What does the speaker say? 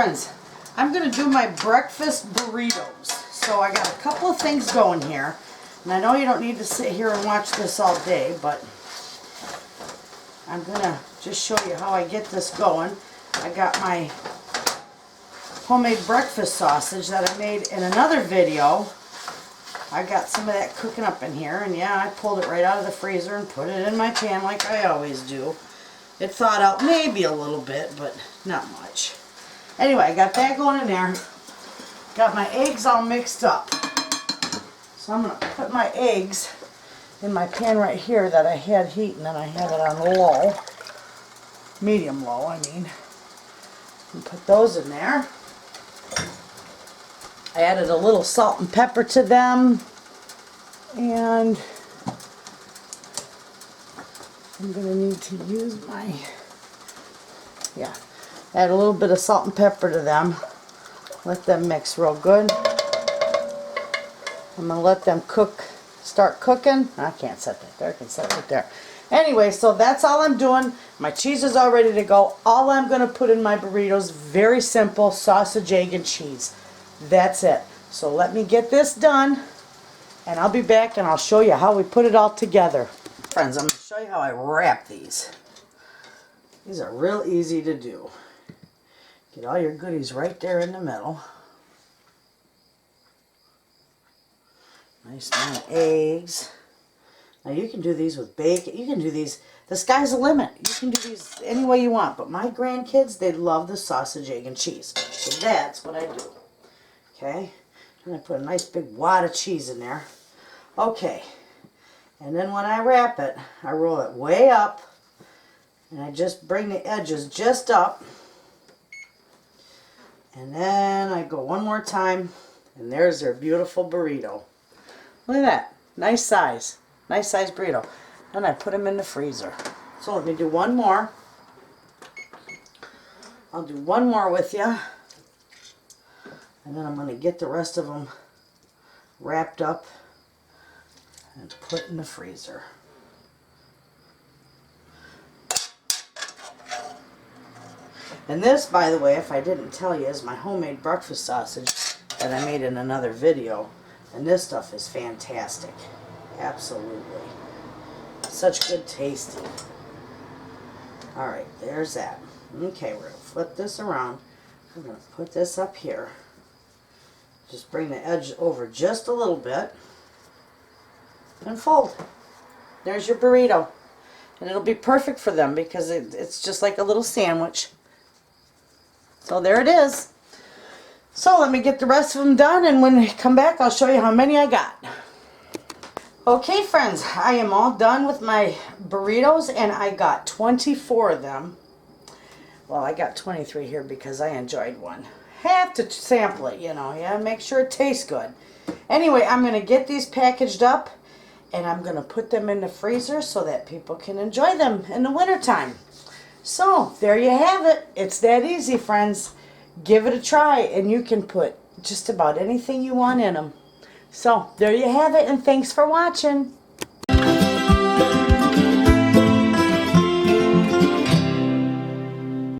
friends, I'm going to do my breakfast burritos. So I got a couple of things going here. And I know you don't need to sit here and watch this all day, but I'm going to just show you how I get this going. I got my homemade breakfast sausage that I made in another video. I got some of that cooking up in here, and yeah, I pulled it right out of the freezer and put it in my pan like I always do. It thawed out maybe a little bit, but not much. Anyway, I got that going in there. Got my eggs all mixed up. So I'm going to put my eggs in my pan right here that I had heating, and I had it on low. Medium low, I mean. And put those in there. I added a little salt and pepper to them. And I'm going to need to use my, add a little bit of salt and pepper to them. Let them mix real good. I'm going to let them start cooking. I can't set that there, I can set it right there. Anyway, so that's all I'm doing. My cheese is all ready to go. All I'm going to put in my burritos, very simple, sausage, egg, and cheese. That's it. So let me get this done, and I'll be back and I'll show you how we put it all together. Friends, I'm going to show you how I wrap these. These are real easy to do. Get all your goodies right there in the middle. Nice amount of eggs. Now you can do these with bacon. You can do these. The sky's the limit. You can do these any way you want. But my grandkids, they love the sausage, egg, and cheese. So that's what I do. Okay. And I put a nice big wad of cheese in there. Okay. And then when I wrap it, I roll it way up. And I just bring the edges just up. And then I go one more time. And there's their beautiful burrito. Look at that. Nice size. Nice size burrito. Then I put them in the freezer. So let me do one more. I'll do one more with you. And then I'm going to get the rest of them wrapped up and put in the freezer. And this, by the way, if I didn't tell you, is my homemade breakfast sausage that I made in another video. And this stuff is fantastic. Absolutely. Such good tasting. Alright, there's that. Okay, we're going to flip this around. I'm going to put this up here. Just bring the edge over just a little bit. And fold. There's your burrito. And it'll be perfect for them because it's just like a little sandwich. So there it is. So let me get the rest of them done, and when I come back I'll show you how many I got. Okay friends, I am all done with my burritos, and I got 24 of them. Well, I got 23 here because I enjoyed one. Have to sample it, you know, yeah, make sure it tastes good. Anyway, I'm going to get these packaged up, and I'm going to put them in the freezer so that people can enjoy them in the wintertime. So, there you have it. It's that easy, friends. Give it a try, and you can put just about anything you want in them. So, there you have it, and thanks for watching.